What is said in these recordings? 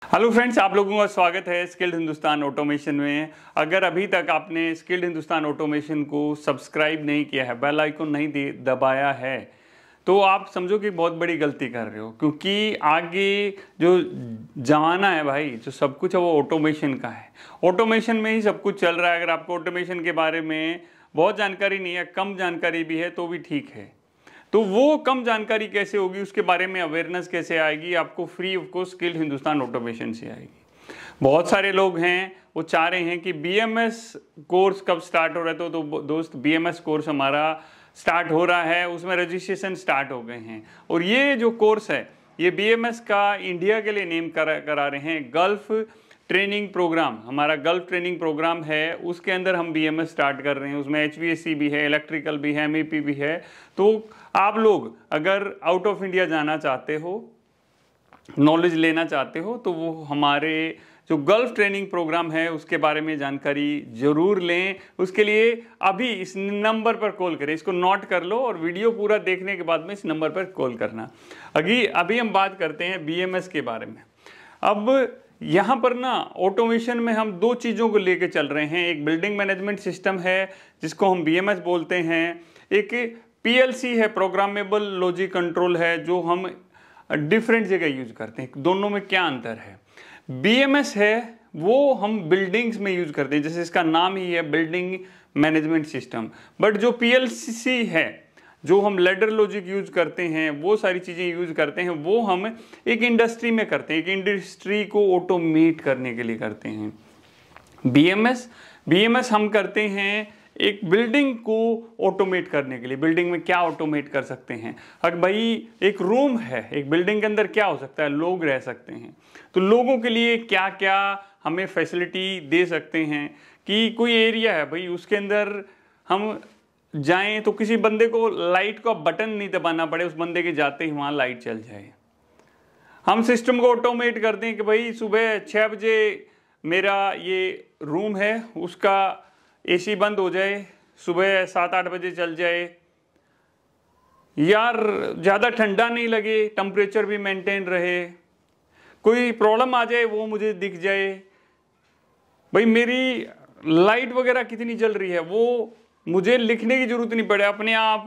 Hello friends, आप लोगों का स्वागत है स्किल्ड हिंदुस्तान ऑटोमेशन में। अगर अभी तक आपने स्किल्ड हिंदुस्तान ऑटोमेशन को सब्सक्राइब नहीं किया है, बेल आइकन नहीं दबाया है, तो आप समझो कि बहुत बड़ी गलती कर रहे हो। क्योंकि आगे जो जमाना है भाई, जो सब कुछ है वो ऑटोमेशन का है। ऑटोमेशन में ही सब कुछ चल रहा है। अगर आपको ऑटोमेशन के बारे में बहुत जानकारी नहीं है, कम जानकारी भी है तो भी ठीक है। तो वो कम जानकारी कैसे होगी, उसके बारे में अवेयरनेस कैसे आएगी, आपको free of cost skilled Hindustan automation से आएगी। बहुत सारे लोग हैं वो चाह रहे हैं कि बीएमएस कोर्स कब स्टार्ट हो रहा है। तो दोस्त, बीएमएस कोर्स हमारा स्टार्ट हो रहा है, उसमें रजिस्ट्रेशन स्टार्ट हो गए हैं। और ये जो कोर्स है ये बीएमएस का इंडिया के लिए नेम करा रहे हैं गल्फ ट्रेनिंग प्रोग्राम। हमारा गल्फ ट्रेनिंग प्रोग्राम है, उसके अंदर हम बीएमएस स्टार्ट कर रहे हैं। उसमें एचवीएसी भी है, इलेक्ट्रिकल भी है, एमईपी भी है। तो आप लोग अगर आउट ऑफ इंडिया जाना चाहते हो, नॉलेज लेना चाहते हो, तो वो हमारे जो गल्फ ट्रेनिंग प्रोग्राम है उसके बारे में जानकारी जरूर लें। उसके लिए अभी इस नंबर पर कॉल करें, इसको नोट कर लो और वीडियो पूरा देखने के बाद में इस नंबर पर कॉल करना। अभी हम बात करते हैं बीएमएस के बारे में। अब यहाँ पर ना ऑटोमेशन में हम दो चीज़ों को लेके चल रहे हैं। एक बिल्डिंग मैनेजमेंट सिस्टम है जिसको हम बीएमएस बोलते हैं, एक पीएलसी है, प्रोग्रामेबल लॉजिक कंट्रोल है, जो हम डिफरेंट जगह यूज करते हैं। दोनों में क्या अंतर है? बीएमएस है वो हम बिल्डिंग्स में यूज करते हैं, जैसे इसका नाम ही है बिल्डिंग मैनेजमेंट सिस्टम। बट जो पीएलसी है, जो हम लैडर लॉजिक यूज करते हैं, वो सारी चीजें यूज करते हैं, वो हम एक इंडस्ट्री में करते हैं, एक इंडस्ट्री को ऑटोमेट करने के लिए करते हैं। बीएमएस हम करते हैं एक बिल्डिंग को ऑटोमेट करने के लिए। बिल्डिंग में क्या ऑटोमेट कर सकते हैं? अगर भाई एक रूम है, एक बिल्डिंग के अंदर क्या हो सकता है? लोग रह सकते हैं, तो लोगों के लिए क्या क्या हमें फैसिलिटी दे सकते हैं? कि कोई एरिया है भाई, उसके अंदर हम जाएं तो किसी बंदे को लाइट का बटन नहीं दबाना पड़े, उस बंदे के जाते ही वहां लाइट चल जाए। हम सिस्टम को ऑटोमेट करते हैं कि भाई सुबह 6 बजे मेरा ये रूम है उसका एसी बंद हो जाए, सुबह 7-8 बजे चल जाए। यार ज़्यादा ठंडा नहीं लगे, टेम्परेचर भी मेंटेन रहे, कोई प्रॉब्लम आ जाए वो मुझे दिख जाए। भाई मेरी लाइट वगैरह कितनी जल रही है वो मुझे लिखने की जरूरत नहीं पड़े, अपने आप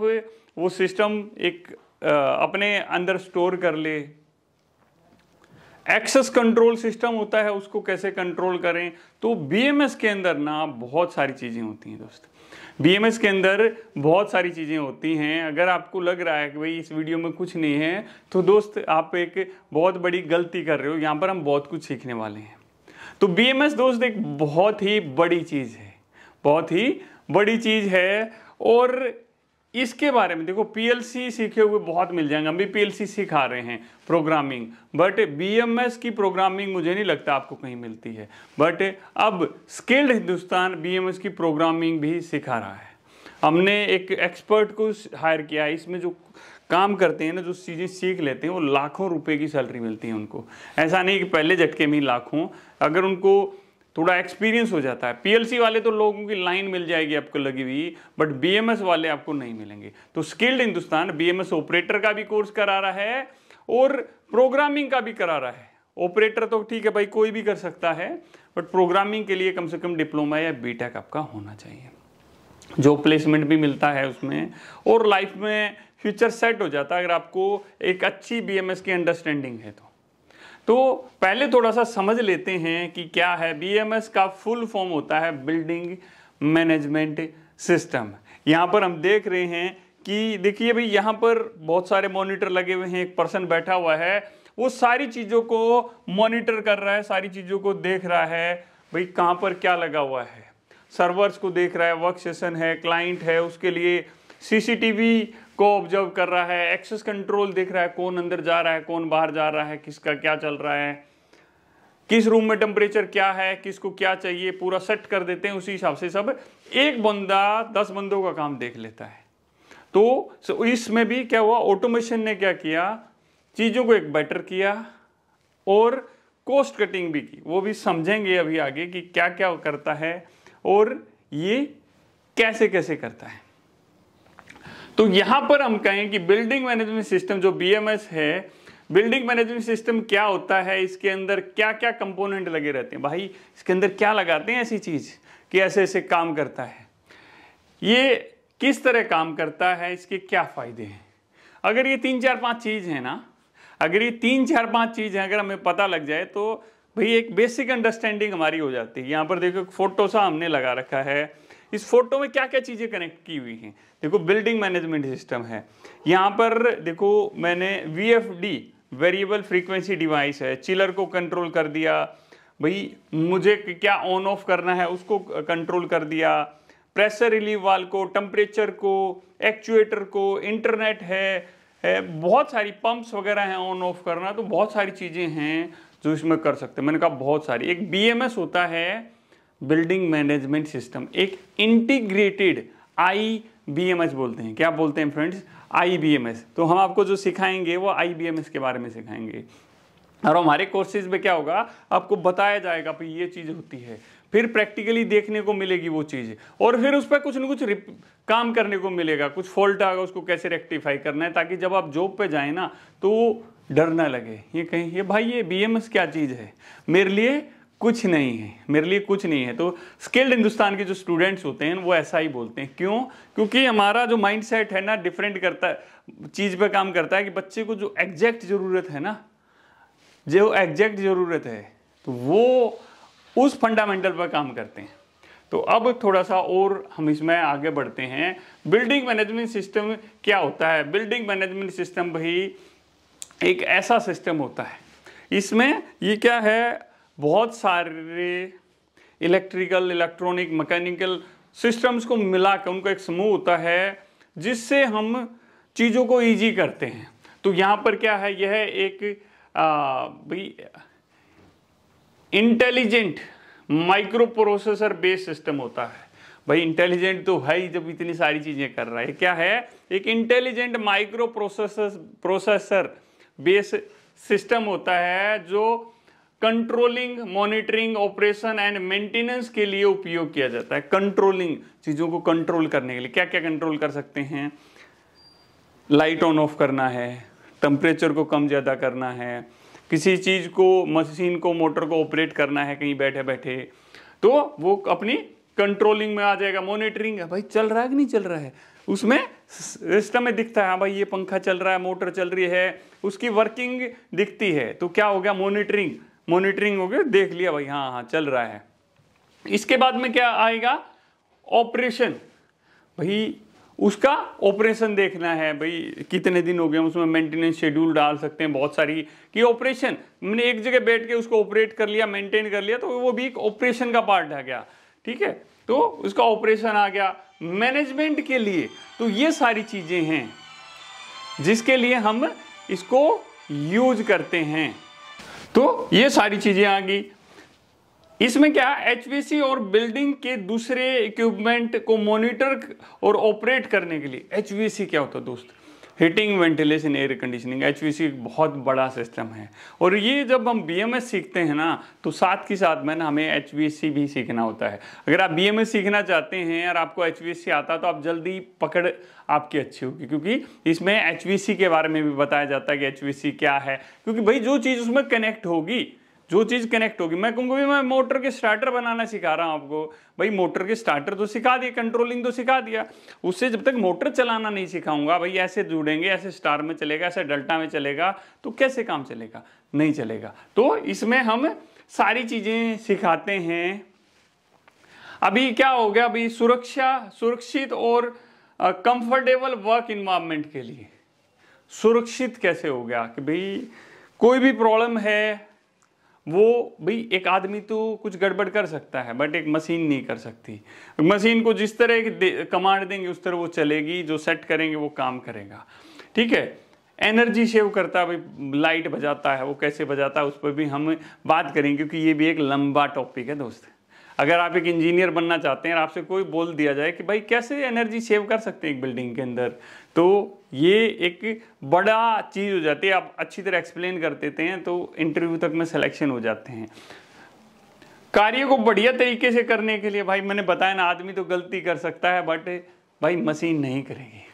वो सिस्टम एक अपने अंदर स्टोर कर ले। एक्सेस कंट्रोल सिस्टम होता है, उसको कैसे कंट्रोल करें? तो बीएमएस के अंदर ना बहुत सारी चीजें होती हैं दोस्त। बीएमएस के अंदर बहुत सारी चीजें होती हैं। अगर आपको लग रहा है कि भाई इस वीडियो में कुछ नहीं है, तो दोस्त आप एक बहुत बड़ी गलती कर रहे हो। यहाँ पर हम बहुत कुछ सीखने वाले हैं। तो बीएमएस दोस्त एक बहुत ही बड़ी चीज है, बहुत ही बड़ी चीज है। और इसके बारे में देखो, पीएलसी सीखे हुए बहुत मिल जाएंगे, हम भी पीएलसी सिखा रहे हैं प्रोग्रामिंग, बट बीएमएस की प्रोग्रामिंग मुझे नहीं लगता आपको कहीं मिलती है। बट अब स्किल्ड हिंदुस्तान बीएमएस की प्रोग्रामिंग भी सिखा रहा है। हमने एक एक्सपर्ट को हायर किया है, इसमें जो काम करते हैं ना, जो चीज़ें सीख लेते हैं, वो लाखों रुपए की सैलरी मिलती है उनको। ऐसा नहीं कि पहले झटके में ही लाखों, अगर उनको थोड़ा एक्सपीरियंस हो जाता है। पीएलसी वाले तो लोगों की लाइन मिल जाएगी आपको लगी हुई, बट बीएमएस वाले आपको नहीं मिलेंगे। तो स्किल्ड हिंदुस्तान बीएमएस ऑपरेटर का भी कोर्स करा रहा है और प्रोग्रामिंग का भी करा रहा है। ऑपरेटर तो ठीक है भाई, कोई भी कर सकता है, बट प्रोग्रामिंग के लिए कम से कम डिप्लोमा या बीटेक आपका होना चाहिए। जो प्लेसमेंट भी मिलता है उसमें, और लाइफ में फ्यूचर सेट हो जाता है अगर आपको एक अच्छी बीएमएस की अंडरस्टैंडिंग है। तो पहले थोड़ा सा समझ लेते हैं कि क्या है। बीएमएस का फुल फॉर्म होता है बिल्डिंग मैनेजमेंट सिस्टम। यहाँ पर हम देख रहे हैं कि देखिए भाई, यहाँ पर बहुत सारे मॉनिटर लगे हुए हैं, एक पर्सन बैठा हुआ है, वो सारी चीज़ों को मॉनिटर कर रहा है, सारी चीज़ों को देख रहा है भाई कहाँ पर क्या लगा हुआ है। सर्वर्स को देख रहा है, वर्क सेशन है, क्लाइंट है, उसके लिए सीसीटीवी को ऑब्जर्व कर रहा है, एक्सेस कंट्रोल देख रहा है, कौन अंदर जा रहा है, कौन बाहर जा रहा है, किसका क्या चल रहा है, किस रूम में टेम्परेचर क्या है, किसको क्या चाहिए, पूरा सेट कर देते हैं। उसी हिसाब से सब एक बंदा 10 बंदों का काम देख लेता है। तो इसमें भी क्या हुआ, ऑटोमेशन ने क्या किया, चीजों को एक बेटर किया और कॉस्ट कटिंग भी की। वो भी समझेंगे अभी आगे कि क्या क्या करता है और ये कैसे कैसे करता है। तो यहां पर हम कहें कि बिल्डिंग मैनेजमेंट सिस्टम जो बीएमएस है, बिल्डिंग मैनेजमेंट सिस्टम क्या होता है, इसके अंदर क्या क्या कंपोनेंट लगे रहते हैं, भाई इसके अंदर क्या लगाते हैं ऐसी चीज कि ऐसे ऐसे काम करता है, ये किस तरह काम करता है, इसके क्या फायदे हैं। अगर ये 3-4-5 चीज है ना, अगर ये 3-4-5 चीज है, अगर हमें पता लग जाए तो भाई एक बेसिक अंडरस्टैंडिंग हमारी हो जाती है। यहाँ पर देखो फोटो सा हमने लगा रखा है, इस फोटो में क्या क्या चीजें कनेक्ट की हुई हैं। देखो बिल्डिंग मैनेजमेंट सिस्टम है, यहाँ पर देखो मैंने VFD वेरिएबल फ्रीक्वेंसी डिवाइस है, चिलर को कंट्रोल कर दिया, भाई मुझे क्या ऑन ऑफ करना है उसको कंट्रोल कर दिया, प्रेशर रिलीव वाल्व को, टेम्परेचर को, एक्चुएटर को, इंटरनेट है बहुत सारी पंप्स वगैरह हैं ऑन ऑफ करना, तो बहुत सारी चीजें हैं जो इसमें कर सकते हैं। मैंने कहा बहुत सारी। एक BMS होता है बिल्डिंग मैनेजमेंट सिस्टम, एक इंटीग्रेटेड IBMS बोलते हैं। क्या बोलते हैं फ्रेंड्स? IBMS। तो हम आपको जो सिखाएंगे वो IBMS के बारे में सिखाएंगे, और हमारे कोर्सेज में क्या होगा, आपको बताया जाएगा भाई ये चीज होती है, फिर प्रैक्टिकली देखने को मिलेगी वो चीज, और फिर उस पर कुछ न कुछ काम करने को मिलेगा, कुछ फॉल्ट आएगा उसको कैसे रेक्टिफाई करना है, ताकि जब आप जॉब पे जाए ना तो डर ना लगे, ये कहीं ये भाई ये BMS क्या चीज है, मेरे लिए कुछ नहीं है, मेरे लिए कुछ नहीं है। तो स्किल्ड हिंदुस्तान के जो स्टूडेंट्स होते हैं वो ऐसा ही बोलते हैं। क्यों? क्योंकि हमारा जो माइंडसेट है ना डिफरेंट करता है, चीज पे काम करता है कि बच्चे को जो एग्जैक्ट जरूरत है ना, जो एग्जैक्ट जरूरत है तो वो उस फंडामेंटल पर काम करते हैं। तो अब थोड़ा सा और हम इसमें आगे बढ़ते हैं। बिल्डिंग मैनेजमेंट सिस्टम क्या होता है? बिल्डिंग मैनेजमेंट सिस्टम भाई एक ऐसा सिस्टम होता है, इसमें ये क्या है, बहुत सारे इलेक्ट्रिकल, इलेक्ट्रॉनिक, मैकेनिकल सिस्टम्स को मिलाकर उनका एक समूह होता है जिससे हम चीज़ों को ईजी करते हैं। तो यहाँ पर क्या है, यह एक भाई intelligent micro processor based system होता है। भाई इंटेलिजेंट तो भाई जब इतनी सारी चीजें कर रहा है, क्या है, एक intelligent micro processor based system होता है जो controlling, monitoring, operation and maintenance के लिए उपयोग किया जाता है। कंट्रोलिंग, चीजों को कंट्रोल करने के लिए क्या क्या कंट्रोल कर सकते हैं, लाइट ऑन ऑफ करना है, टेम्परेचर को कम ज़्यादा करना है, किसी चीज़ को, मशीन को, मोटर को ऑपरेट करना है कहीं बैठे बैठे, तो वो अपनी कंट्रोलिंग में आ जाएगा। मॉनिटरिंग है, भाई चल रहा है कि नहीं चल रहा है, उसमें सिस्टम में दिखता है, हाँ भाई ये पंखा चल रहा है, मोटर चल रही है, उसकी वर्किंग दिखती है, तो क्या हो गया, मॉनिटरिंग। मॉनिटरिंग हो गया, देख लिया भाई हाँ हाँ चल रहा है। इसके बाद में क्या आएगा, ऑपरेशन। भाई उसका ऑपरेशन देखना है, भाई कितने दिन हो गए, उसमें मेंटेनेंस शेड्यूल डाल सकते हैं बहुत सारी कि ऑपरेशन, मैंने एक जगह बैठ के उसको ऑपरेट कर लिया, मेंटेन कर लिया, तो वो भी एक ऑपरेशन का पार्ट आ गया। ठीक है, तो उसका ऑपरेशन आ गया। मैनेजमेंट के लिए तो ये सारी चीजें हैं जिसके लिए हम इसको यूज करते हैं। तो ये सारी चीजें आ गई। इसमें क्या, HVAC और बिल्डिंग के दूसरे इक्विपमेंट को मॉनिटर और ऑपरेट करने के लिए। HVAC क्या होता है दोस्त, heating, ventilation, air conditioning. HVAC एक बहुत बड़ा सिस्टम है, और ये जब हम BMS सीखते हैं ना तो साथ के साथ में ना हमें HVAC भी सीखना होता है। अगर आप BMS सीखना चाहते हैं और आपको HVAC आता है तो आप जल्दी पकड़ आपकी अच्छी होगी, क्योंकि इसमें HVAC के बारे में भी बताया जाता है कि HVAC क्या है। क्योंकि भाई जो चीज़ उसमें कनेक्ट होगी, जो चीज कनेक्ट होगी, मैं कहूँगा मैं मोटर के स्टार्टर बनाना सिखा रहा हूँ आपको, भाई मोटर के स्टार्टर तो सिखा दिया, कंट्रोलिंग तो सिखा दिया, उससे जब तक मोटर चलाना नहीं सिखाऊंगा, भाई ऐसे जुड़ेंगे, ऐसे स्टार में चलेगा, ऐसे डेल्टा में चलेगा, तो कैसे काम चलेगा, नहीं चलेगा। तो इसमें हम सारी चीजें सिखाते हैं। अभी क्या हो गया, अभी सुरक्षित और कंफर्टेबल वर्क इन्वायरमेंट के लिए सुरक्षित कैसे हो गया कि भाई कोई भी प्रॉब्लम है, वो भाई एक आदमी तो कुछ गड़बड़ कर सकता है बट एक मशीन नहीं कर सकती। मशीन को जिस तरह कमांड देंगे उस तरह वो चलेगी, जो सेट करेंगे वो काम करेगा। ठीक है, एनर्जी सेव करता है, भाई लाइट बजाता है, वो कैसे बजाता है उस पर भी हम बात करेंगे, क्योंकि ये भी एक लंबा टॉपिक है दोस्त। अगर आप एक इंजीनियर बनना चाहते हैं और आपसे कोई बोल दिया जाए कि भाई कैसे एनर्जी सेव कर सकते हैं एक बिल्डिंग के अंदर, तो ये एक बड़ा चीज़ हो जाती है। आप अच्छी तरह एक्सप्लेन कर देते हैं तो इंटरव्यू तक में सिलेक्शन हो जाते हैं। कार्य को बढ़िया तरीके से करने के लिए, भाई मैंने बताया ना, आदमी तो गलती कर सकता है बट भाई मशीन नहीं करेगी।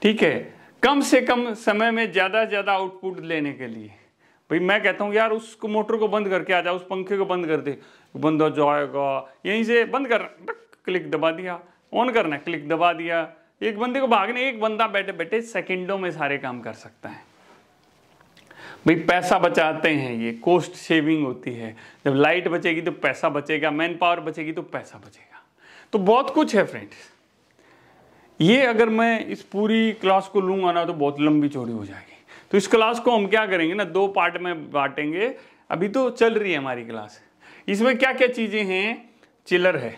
ठीक है, कम से कम समय में ज़्यादा से ज़्यादा आउटपुट लेने के लिए। भाई मैं कहता हूँ यार उस मोटर को बंद करके आ जा, उस पंखे को बंद कर दे, बंद हो जाएगा, यहीं से बंद कर, क्लिक दबा दिया, ऑन करना क्लिक दबा दिया। एक बंदे को भागने, एक बंदा बैठे बैठे सेकंडों में सारे काम कर सकता है। भाई पैसा बचाते हैं, ये कॉस्ट सेविंग होती है। जब लाइट बचेगी तो पैसा बचेगा, मैन पावर बचेगी तो पैसा बचेगा। तो बहुत कुछ है फ्रेंड्स। ये अगर मैं इस पूरी क्लास को लूंगा ना तो बहुत लंबी चौड़ी हो जाएगी। तो इस क्लास को हम क्या करेंगे ना, 2 पार्ट में बांटेंगे। अभी तो चल रही है हमारी क्लास, इसमें क्या क्या चीजें हैं, चिलर है,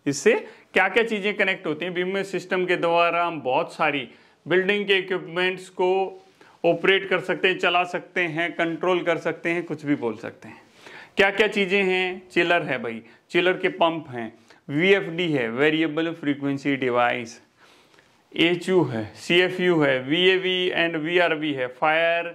इससे क्या क्या चीजें कनेक्ट होती हैं। बीएमएस सिस्टम के द्वारा हम बहुत सारी बिल्डिंग के इक्विपमेंट्स को ऑपरेट कर सकते हैं, चला सकते हैं, कंट्रोल कर सकते हैं, कुछ भी बोल सकते हैं। क्या क्या चीजें हैं, चिलर है भाई, चिलर के पंप हैं, VFD है, वेरिएबल फ्रीक्वेंसी डिवाइस, HU है, CFU है, VAV एंड VRV है, फायर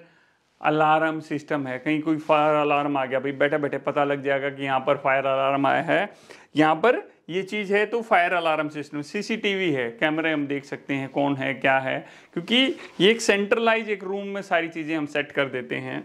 अलार्म सिस्टम है। कहीं कोई फायर अलार्म आ गया, भाई बैठे बैठे पता लग जाएगा कि यहाँ पर फायर अलार्म आया है, यहाँ पर ये चीज़ है, तो फायर अलार्म सिस्टम। CCTV है, कैमरे हम देख सकते हैं कौन है क्या है, क्योंकि ये एक सेंट्रलाइज एक रूम में सारी चीज़ें हम सेट कर देते हैं।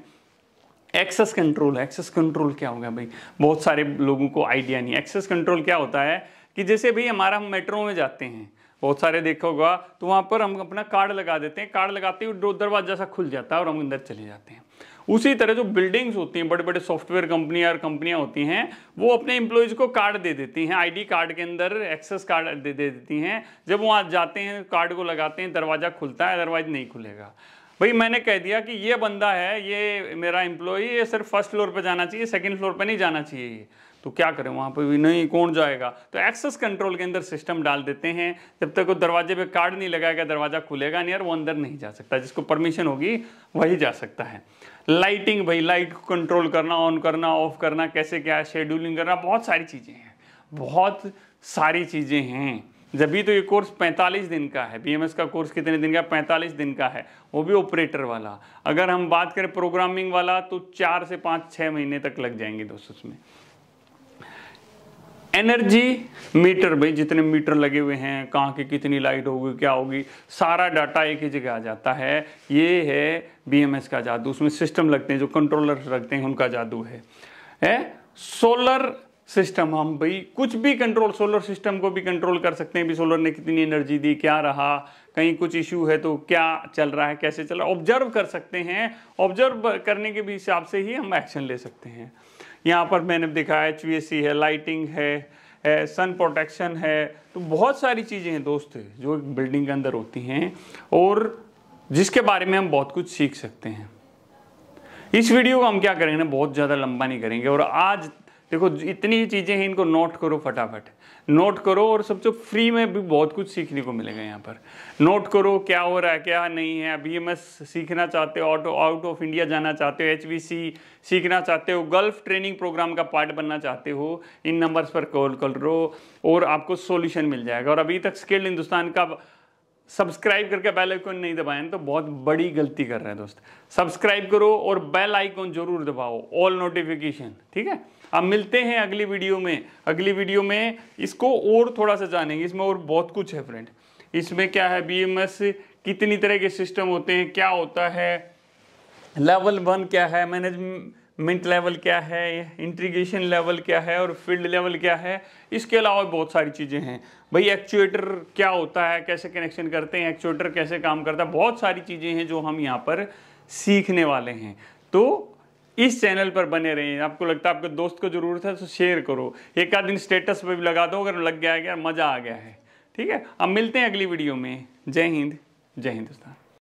एक्सेस कंट्रोल, एक्सेस कंट्रोल क्या होगा भाई, बहुत सारे लोगों को आइडिया नहीं। एक्सेस कंट्रोल क्या होता है कि जैसे भाई हमारा हम मेट्रो में जाते हैं, बहुत सारे देखा होगा, तो वहाँ पर हम अपना कार्ड लगा देते हैं, कार्ड लगाते ही दरवाजा सा खुल जाता है और हम अंदर चले जाते हैं। उसी तरह जो बिल्डिंग्स होती हैं, बड़े बड़े सॉफ्टवेयर कंपनियां और कंपनियां होती हैं, वो अपने एम्प्लॉयज को कार्ड दे देती हैं, आईडी कार्ड के अंदर एक्सेस कार्ड दे देती हैं। जब वहाँ जाते हैं, कार्ड को लगाते हैं, दरवाजा खुलता है, अदरवाइज नहीं खुलेगा। भाई मैंने कह दिया कि ये बंदा है, ये मेरा एम्प्लॉई, ये सिर्फ फर्स्ट फ्लोर पर जाना चाहिए, सेकेंड फ्लोर पर नहीं जाना चाहिए, तो क्या करें, वहाँ पर भी नहीं, कौन जाएगा। तो एक्सेस कंट्रोल के अंदर सिस्टम डाल देते हैं, जब तक वो दरवाजे पे कार्ड नहीं लगाएगा दरवाजा खुलेगा नहीं और वो अंदर नहीं जा सकता, जिसको परमिशन होगी वही जा सकता है। लाइटिंग, भाई लाइट को कंट्रोल करना, ऑन करना, ऑफ करना, कैसे क्या है, शेड्यूलिंग करना, बहुत सारी चीज़ें हैं, बहुत सारी चीज़ें हैं। जब भी तो ये कोर्स 45 दिन का है, बीएमएस का कोर्स कितने दिन का, 45 दिन का है, वो भी ऑपरेटर वाला। अगर हम बात करें प्रोग्रामिंग वाला तो 4 से 5-6 महीने तक लग जाएंगे दोस्तों उसमें। एनर्जी मीटर, भाई जितने मीटर लगे हुए हैं, कहाँ की कितनी लाइट होगी, क्या होगी, सारा डाटा एक ही जगह आ जाता है। ये है बीएमएस का जादू। उसमें सिस्टम लगते हैं, जो कंट्रोलर लगते हैं, उनका जादू है। सोलर सिस्टम, हम भाई कुछ भी कंट्रोल, सोलर सिस्टम को भी कंट्रोल कर सकते हैं। भी सोलर ने कितनी एनर्जी दी, क्या रहा, कहीं कुछ इशू है तो क्या चल रहा है, कैसे चल रहा है, ऑब्जर्व कर सकते हैं। ऑब्जर्व करने के भी हिसाब से ही हम एक्शन ले सकते हैं। यहाँ पर मैंने देखा है HVAC है, लाइटिंग है, सन प्रोटेक्शन है, तो बहुत सारी चीज़ें हैं दोस्त जो एक बिल्डिंग के अंदर होती हैं और जिसके बारे में हम बहुत कुछ सीख सकते हैं। इस वीडियो को हम क्या करेंगे ना, बहुत ज़्यादा लंबा नहीं करेंगे। और आज देखो इतनी चीज़ें हैं, इनको नोट करो, फटाफट नोट करो, और सबसे फ्री में भी बहुत कुछ सीखने को मिलेगा। यहाँ पर नोट करो क्या हो रहा है, क्या नहीं है। बीएमएस सीखना चाहते हो, आउट ऑफ इंडिया जाना चाहते हो, HVC सीखना चाहते हो, गल्फ ट्रेनिंग प्रोग्राम का पार्ट बनना चाहते हो, इन नंबर्स पर कॉल करो और आपको सॉल्यूशन मिल जाएगा। और अभी तक स्किल्ड हिंदुस्तान का सब्सक्राइब करके बेल आइकन नहीं दबाएं तो बहुत बड़ी गलती कर रहे हैं दोस्त। सब्सक्राइब करो और बेल आइकन जरूर दबाओ, ऑल नोटिफिकेशन, ठीक है। अब मिलते हैं अगली वीडियो में। अगली वीडियो में इसको और थोड़ा सा जानेंगे, इसमें और बहुत कुछ है फ्रेंड। इसमें क्या है, बीएमएस कितनी तरह के सिस्टम होते हैं, क्या होता है, लेवल 1 क्या है, मैनेजमेंट लेवल क्या है, इंटीग्रेशन लेवल क्या है और फील्ड लेवल क्या है। इसके अलावा बहुत सारी चीज़ें हैं भाई। एक्चुएटर क्या होता है, कैसे कनेक्शन करते हैं, एक्चुएटर कैसे काम करता है, बहुत सारी चीज़ें हैं जो हम यहाँ पर सीखने वाले हैं। तो इस चैनल पर बने रहें। आपको लगता है आपके दोस्त को ज़रूरत है तो शेयर करो, एक आध दिन स्टेटस पे भी लगा दो, अगर लग गया है, मज़ा आ गया है, ठीक है। अब मिलते हैं अगली वीडियो में। जय हिंद, जय हिंदुस्तान।